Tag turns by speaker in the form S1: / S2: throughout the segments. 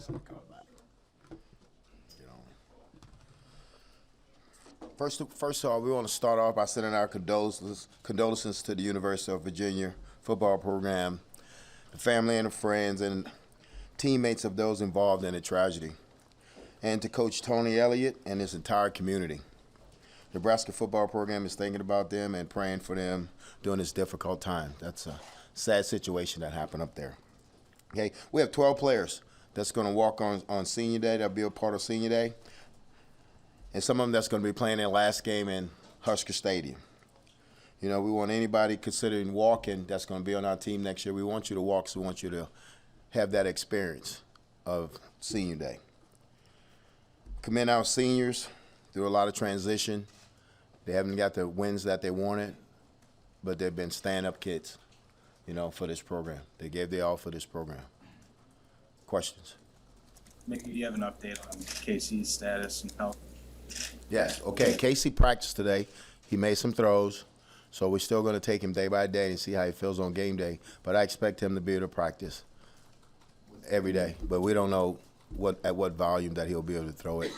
S1: Coming back. First of all, we want to start off by sending our condolences to the University of Virginia football program, the family and the friends and teammates of those involved in the tragedy, and to Coach Tony Elliott and his entire community. The Nebraska football program is thinking about them and praying for them during this difficult time. That's a sad situation that happened up there. Okay, we have 12 players that's going to walk on Senior Day. That'll be a part of Senior Day. And some of them that's going to be playing their last game in Husker Stadium. You know, we want anybody considering walking that's going to be on our team next year. We want you to walk, so we want you to have that experience of Senior Day. Commend our seniors through a lot of transition. They haven't got the wins that they wanted, but they've been stand-up kids, you know, for this program. They gave their all for this program. Questions?
S2: Mickey, do you have an update on Casey's status and health?
S1: Yes. Okay. Casey practiced today. He made some throws, so we're still going to take him day by day and see how he feels on game day. But I expect him to be able to practice every day. But we don't know at what volume that he'll be able to throw it.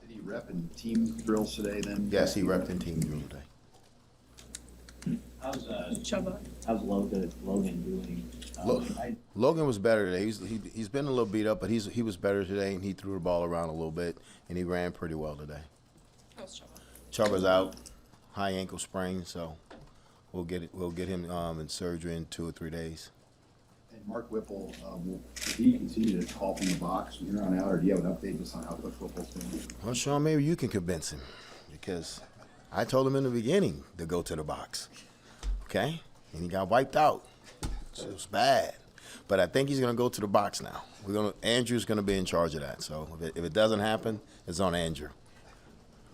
S3: Did he rep in team drills today then?
S1: Yes, he repped in team drill today.
S4: How's Logan doing?
S1: Logan was better today. He's been a little beat up, but he was better today, and he threw the ball around a little bit, and he ran pretty well today.
S5: How's Chubba?
S1: Chubba's out, high ankle sprain, so we'll get him in surgery in 2 or 3 days.
S3: And Mark Whipple, will he continue to call from the box from here on out, or do you have an update just on how Coach Whipple's doing?
S1: Well, Sean, maybe you can convince him, because I told him in the beginning to go to the box, okay? And he got wiped out. So it was bad. But I think he's going to go to the box now. Andrew's going to be in charge of that. So if it doesn't happen, it's on Andrew.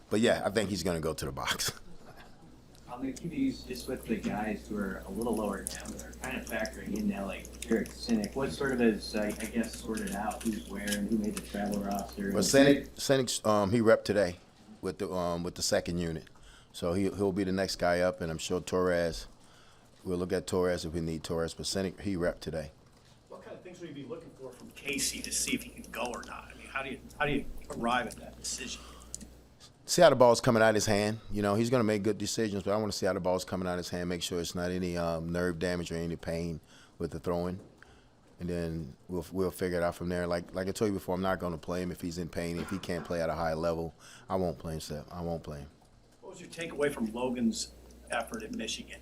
S1: But, yeah, I think he's going to go to the box.
S4: On the QBs, just with the guys who are a little lower down, that are kind of factoring in now, like Eric Sinek, what sort of is, I guess, sorted out who's where and who made the travel roster?
S1: Well, Sinek, he repped today with the second unit. So he'll be the next guy up, and I'm sure Torres. We'll look at Torres if we need Torres, but Sinek, he repped today.
S2: What kind of things will you be looking for from Casey to see if he can go or not? I mean, how do you arrive at that decision?
S1: See how the ball's coming out of his hand. You know, he's going to make good decisions, but I want to see how the ball's coming out of his hand, make sure it's not any nerve damage or any pain with the throwing. And then we'll figure it out from there. Like I told you before, I'm not going to play him if he's in pain. If he can't play at a high level, I won't play him, Seth. I won't play him.
S2: What was your takeaway from Logan's effort at Michigan?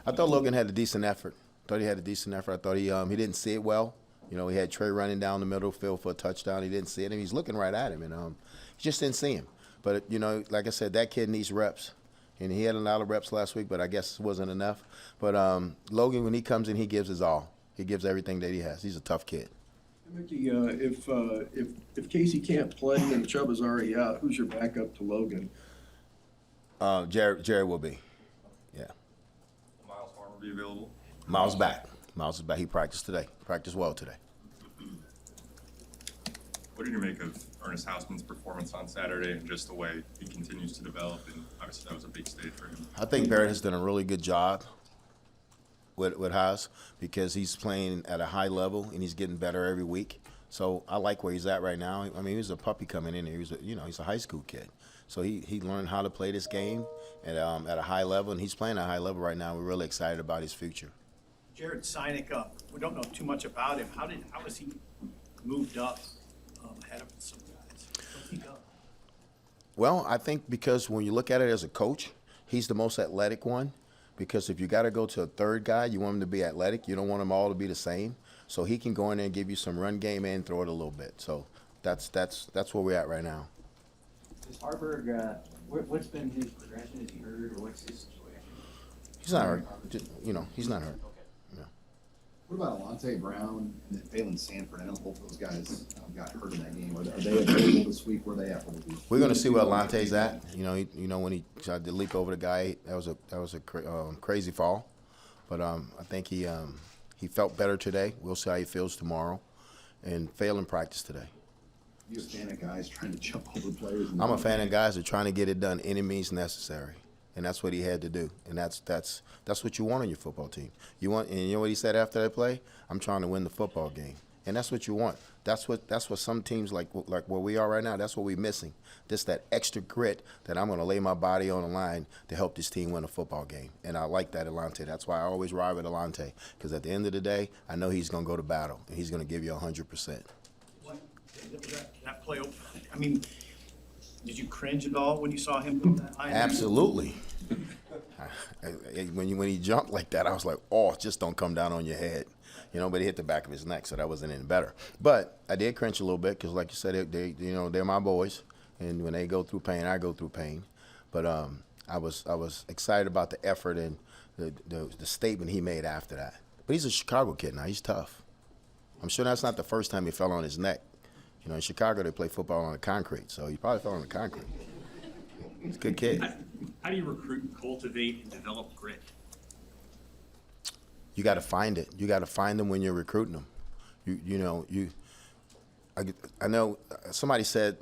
S1: I thought Logan had a decent effort. I thought he didn't see it well. You know, he had Trey running down the middle field for a touchdown. He didn't see it, and he's looking right at him, and he just didn't see him. But, you know, like I said, that kid needs reps. And he had a lot of reps last week, but I guess it wasn't enough. But Logan, when he comes in, he gives his all. He gives everything that he has. He's a tough kid.
S6: Mickey, if Casey can't play and Chubba's already out, who's your backup to Logan?
S1: Jared will be. Yeah.
S7: Miles Farmer be available?
S1: Miles back. Miles is back. He practiced today. Practiced well today.
S7: What did you make of Ernest Hausman's performance on Saturday and just the way he continues to develop? And obviously that was a big stage for him.
S1: I think Barrett has done a really good job with Haas because he's playing at a high level and he's getting better every week. So I like where he's at right now. I mean, he was a puppy coming in here. He's a high school kid. So he learned how to play this game at a high level, and he's playing at a high level right now. We're really excited about his future.
S2: Jared Sinek up. We don't know too much about him. How was he moved up ahead of some guys? What's he done?
S1: Well, I think because when you look at it as a coach, he's the most athletic one. Because if you got to go to a third guy, you want him to be athletic. You don't want them all to be the same. So he can go in there and give you some run game and throw it a little bit. So that's where we're at right now.
S4: Is Harburg, what's been his progression? Is he hurt, or what's his situation?
S1: He's not hurt. He's not hurt.
S4: Okay.
S1: Yeah.
S3: What about Alante Brown and then Phelan Sanford? I know both those guys got hurt in that game. Are they available this week? Where are they at?
S1: We're going to see where Alante's at. When he tried to leap over the guy, that was a crazy fall. But I think he felt better today. We'll see how he feels tomorrow. And Phelan practiced today.
S3: You a fan of guys trying to jump over players?
S1: I'm a fan of guys that are trying to get it done any means necessary, and that's what he had to do. And that's what you want on your football team. You know what he said after that play? I'm trying to win the football game, And that's what you want. That's what some teams like where we are right now, that's what we're missing. Just that extra grit that I'm going to lay my body on the line to help this team win a football game. And I like that Alante. That's why I always ride with Alante, because at the end of the day, I know he's going to go to battle, and he's going to give you 100%.
S2: That play, I mean, did you cringe at all when you saw him go that high?
S1: Absolutely. When he jumped like that, I was like, oh, just don't come down on your head. But he hit the back of his neck, so that wasn't any better. But I did cringe a little bit because, like you said, they're my boys, and when they go through pain, I go through pain. But I was excited about the effort and the statement he made after that. But he's a Chicago kid now. He's tough. I'm sure that's not the first time he fell on his neck. In Chicago, they play football on the concrete, so he probably fell on the concrete. He's a good kid.
S5: How do you recruit and cultivate and develop grit?
S1: You got to find it. You got to find them when you're recruiting them. I know somebody said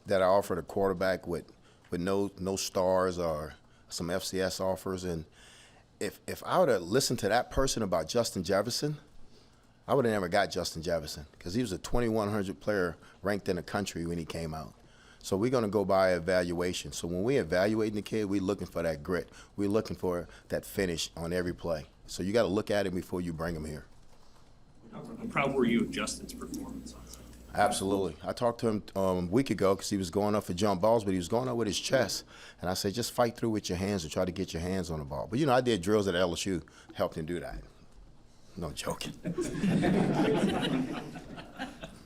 S1: that I offered a quarterback with no stars or some FCS offers, and if I would have listened to that person about Justin Jefferson, I would have never got Justin Jefferson, because he was a 2,100 player ranked in the country when he came out. So we're going to go by evaluation. So when we're evaluating the kid, we're looking for that grit. We're looking for that finish on every play. So you got to look at him before you bring him here.
S5: How proud were you of Justin's performance on Sunday?
S1: Absolutely. I talked to him a week ago because he was going up for jump balls, but he was going up with his chest. And I said, just fight through with your hands and try to get your hands on the ball. But, I did drills at LSU, helped him do that. No joking.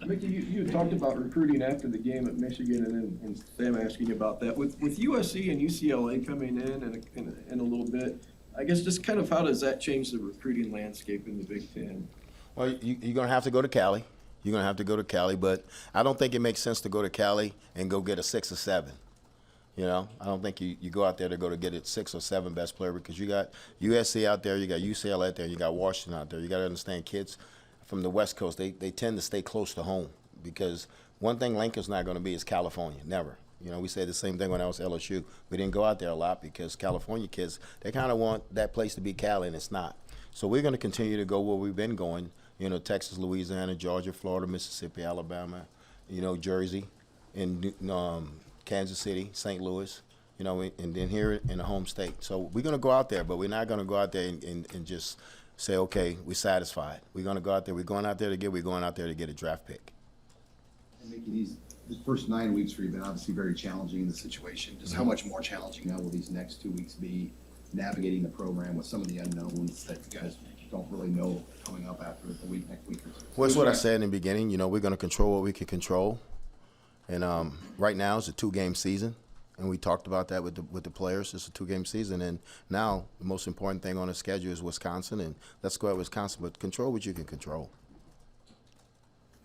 S6: Mickey, you talked about recruiting after the game at Michigan, and Sam asking you about that. With USC and UCLA coming in a little bit, I guess just kind of how does that change the recruiting landscape in the Big Ten?
S1: Well, you're going to have to go to Cali. You're going to have to go to Cali, but I don't think it makes sense to go to Cali and go get a 6 or 7. I don't think you go out there to get a 6 or 7 best player, because you got USC out there, you got UCLA out there, you got Washington out there. You got to understand, kids from the West Coast, they tend to stay close to home, because one thing Lincoln's not going to be is California, never. We said the same thing when I was at LSU. We didn't go out there a lot because California kids, they kind of want that place to be Cali, and it's not. So we're going to continue to go where we've been going, Texas, Louisiana, Georgia, Florida, Mississippi, Alabama, Jersey, and Kansas City, St. Louis, and then here in the home state. So we're going to go out there, but we're not going to go out there and just say, okay, we're satisfied. We're going to go out there. We're going out there to get a draft pick.
S3: And Mickey, the first 9 weeks for you have been obviously very challenging in the situation. Just how much more challenging now will these next 2 weeks be, navigating the program with some of the unknowns that you guys don't really know coming up after the next week or so?
S1: Well, that's what I said in the beginning. We're going to control what we can control. And right now it's a 2-game season, and we talked about that with the players. It's a 2-game season, and now the most important thing on the schedule is Wisconsin, and let's go at Wisconsin, but control what you can control.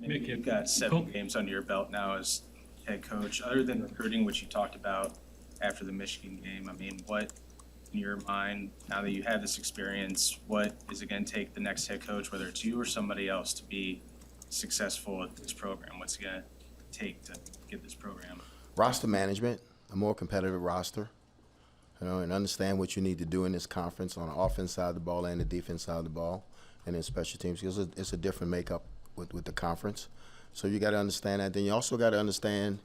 S8: Mick, you've got 7 games under your belt now as head coach. Other than recruiting, which you talked about after the Michigan game, what, in your mind, now that you have this experience, what is it going to take the next head coach, whether it's you or somebody else, to be successful at this program? What's it going to take to get this program?
S1: Roster management, a more competitive roster, and understand what you need to do in this conference on the offense side of the ball and the defense side of the ball, and in special teams, because it's a different makeup with the conference. So you got to understand that. Then you also got to understand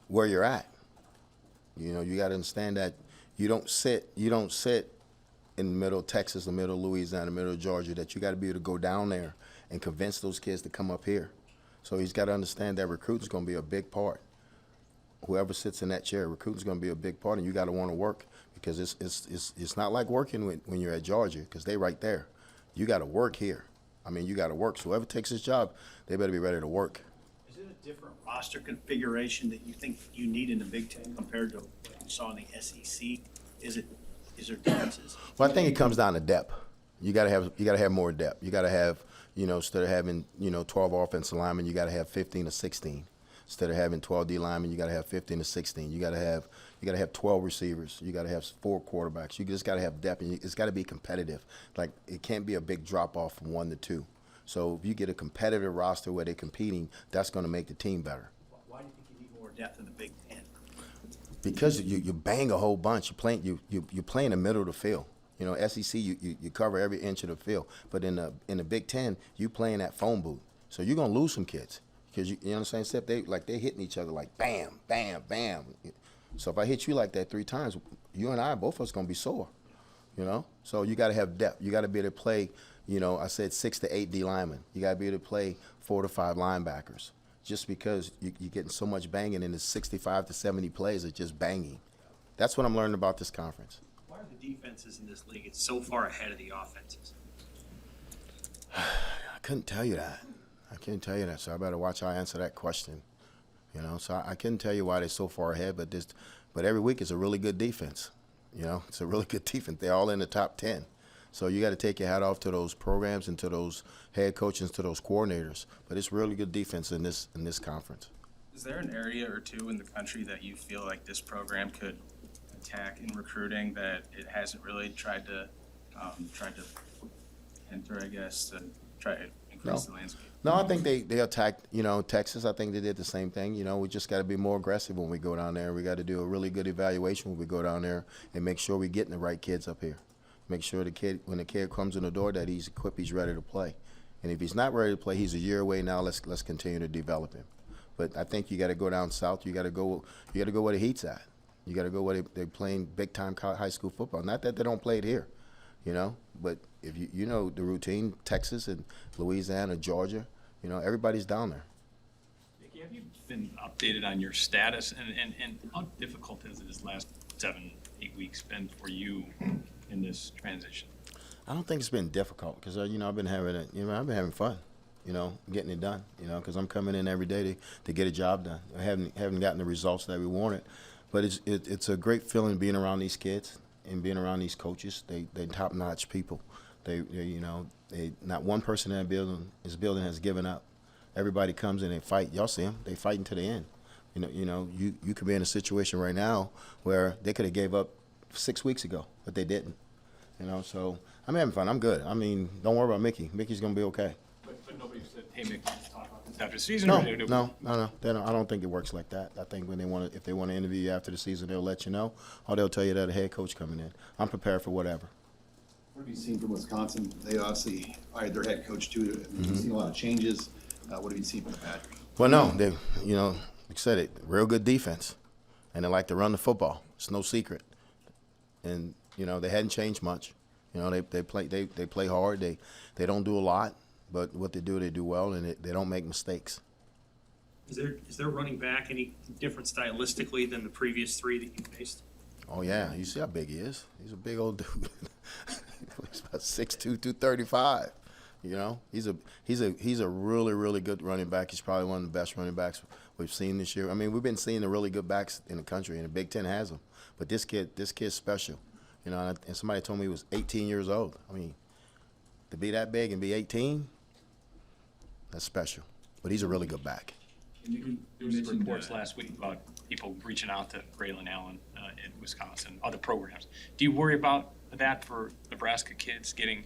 S1: where you're at. You got to understand that you don't sit in the middle of Texas, the middle of Louisiana, the middle of Georgia, that you got to be able to go down there and convince those kids to come up here. So he's got to understand that recruiting's going to be a big part. Whoever sits in that chair, recruiting's going to be a big part, and you got to want to work, because it's not like working when you're at Georgia, because they right there. You got to work here. You got to work. So whoever takes this job, they better be ready to work.
S2: Is it a different roster configuration that you think you need in the Big Ten compared to what you saw in the SEC? Is there differences?
S1: Well, I think it comes down to depth. You got to have more depth. You got to have, instead of having 12 offensive linemen, you got to have 15 or 16. Instead of having 12 D linemen, you got to have 15 or 16. You got to have 12 receivers. You got to have 4 quarterbacks. You just got to have depth, and it's got to be competitive. Like, it can't be a big drop off from 1 to 2. So if you get a competitive roster where they're competing, that's going to make the team better.
S2: Why do you think you need more depth in the Big Ten?
S1: Because you bang a whole bunch. You play in the middle of the field. SEC, you cover every inch of the field. But in the Big Ten, you play in that phone booth. So you're gonna lose some kids because you know what I'm saying. Except they're hitting each other like bam, bam, bam. So if I hit you like that 3 times, you and I, both of us, gonna be sore. You know. So you got to have depth. You got to be able to play. You know, I said 6 to 8 D linemen. You got to be able to play 4 to 5 linebackers. Just because you're getting so much banging in the 65 to 70 plays of just banging. That's what I'm learning about this conference.
S5: Why are the defenses in this league it's so far ahead of the offenses?
S1: I couldn't tell you that. I can't tell you that, so I better watch how I answer that question. You know, so I couldn't tell you why they're so far ahead, but every week is a really good defense. You know, it's a really good defense. They're all in the top 10. So you got to take your hat off to those programs and to those head coaches, to those coordinators. But it's really good defense in this conference.
S8: Is there an area or two in the country that you feel like this program could attack in recruiting that it hasn't really tried to enter, I guess, to try to increase the landscape?
S1: No, I think they attacked, you know, Texas. I think they did the same thing. You know, we just got to be more aggressive when we go down there. We got to do a really good evaluation when we go down there and make sure we're getting the right kids up here. Make sure when the kid comes in the door, that he's equipped, he's ready to play. And if he's not ready to play, he's a year away now. Let's continue to develop him. But I think you got to go down south. You got to go where the heat's at. You got to go where they're playing big time high school football. Not that they don't play it here, you know. But if you know the routine, Texas and Louisiana, Georgia, you know, everybody's down there.
S5: Mickey, have you been updated on your status and how difficult has this last 7-8 weeks been for you in this transition?
S1: I don't think it's been difficult because you know I've been having fun, you know, getting it done, you know, because I'm coming in every day to get a job done. I haven't gotten the results that we wanted, but it's a great feeling being around these kids and being around these coaches. They top notch people. They not one person in that building has given up. Everybody comes in and fight. Y'all see them? They fighting to the end. You could be in a situation right now where they could have gave up 6 weeks ago, but they didn't. You know, so I'm having fun. I'm good. I mean, don't worry about Mickey. Mickey's gonna be okay.
S5: But nobody said, hey, Mickey, let's talk about this after the season?
S1: No. They don't, I don't think it works like that. I think if they want to interview you after the season, they'll let you know, or they'll tell you that a head coach coming in. I'm prepared for whatever.
S3: What have you seen from Wisconsin? They obviously hired their head coach too. Have you seen a lot of changes? What have you seen from the Badgers?
S1: Well, no, they, you know, like I said, it real good defense, and they like to run the football. It's no secret, and you know they hadn't changed much. You know, they play hard. They don't do a lot, but what they do well, and they don't make mistakes.
S5: Is there running back any different stylistically than the previous 3 that you faced?
S1: Oh yeah, you see how big he is. He's a big old dude. He's about 6'2", 235. You know, he's a really, really good running back. He's probably one of the best running backs we've seen this year. I mean, we've been seeing the really good backs in the country, and the Big Ten has them. But this kid's special. You know, and somebody told me he was 18 years old. I mean, to be that big and be 18, that's special. But he's a really good back.
S5: There was reports last week about people reaching out to Braylon Allen in Wisconsin, other programs. Do you worry about that for Nebraska kids getting,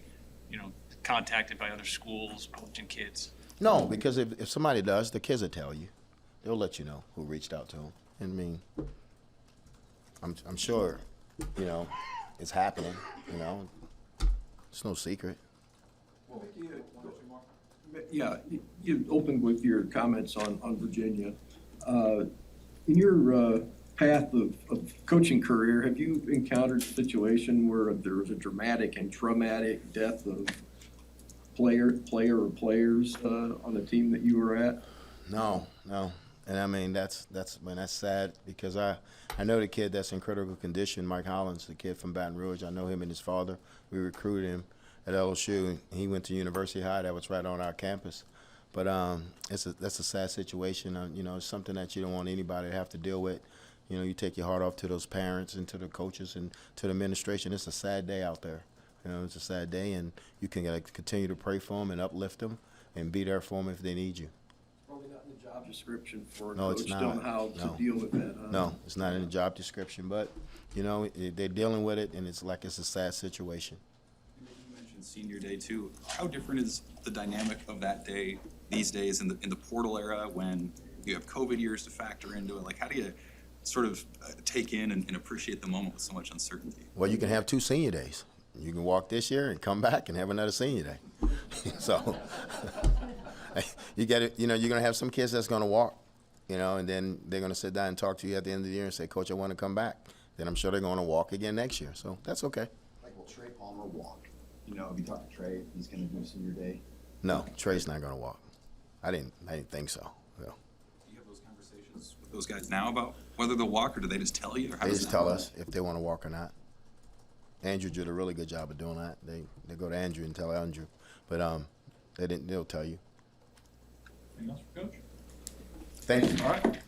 S5: you know, contacted by other schools, poaching kids?
S1: No, because if somebody does, the kids will tell you. They'll let you know who reached out to them. I mean, I'm sure, you know, it's happening. You know, it's no secret.
S6: Yeah, you opened with your comments on Virginia. In your path of coaching career, have you encountered a situation where there was a dramatic and traumatic death of player or players on the team that you were at?
S1: No. And I mean, that's sad because I know the kid that's in critical condition, Mike Hollins, the kid from Baton Rouge. I know him and his father. We recruited him at LSU, and he went to University High. That was right on our campus. But that's a sad situation. You know, it's something that you don't want anybody to have to deal with. You know, you take your heart off to those parents and to the coaches and to the administration. It's a sad day out there. You know, it's a sad day, and you can continue to pray for them and uplift them and be there for them if they need you.
S6: Probably not in the job description for a
S1: No,
S6: coach
S1: it's not.
S6: on how to deal with that. Huh?
S1: No, it's not in the job description, but, you know, they're dealing with it, and it's a sad situation.
S9: You mentioned senior day too. How different is the dynamic of that day these days in the portal era when you have COVID years to factor into it? Like, how do you sort of take in and appreciate the moment with so much uncertainty?
S1: Well, you can have 2 senior days. You can walk this year and come back and have another senior day. So, you get it. You know, you're gonna have some kids that's gonna walk, you know, and then they're gonna sit down and talk to you at the end of the year and say, Coach, I want to come back. Then I'm sure they're gonna walk again next year. So that's okay.
S3: Like, will Trey Palmer walk? You know, have you talked to Trey, if he's gonna do senior day?
S1: No, Trey's not gonna walk. I didn't think so. So,
S9: Do you have those conversations with those guys now about whether they'll walk, or do they just tell you? Or how
S1: they
S9: does
S1: just
S9: that
S1: tell
S9: work?
S1: us if they want to walk or not. Andrew did a really good job of doing that. They go to Andrew and tell Andrew, but they'll tell you.
S5: Anything else for Coach?
S1: Thank you.
S5: All right.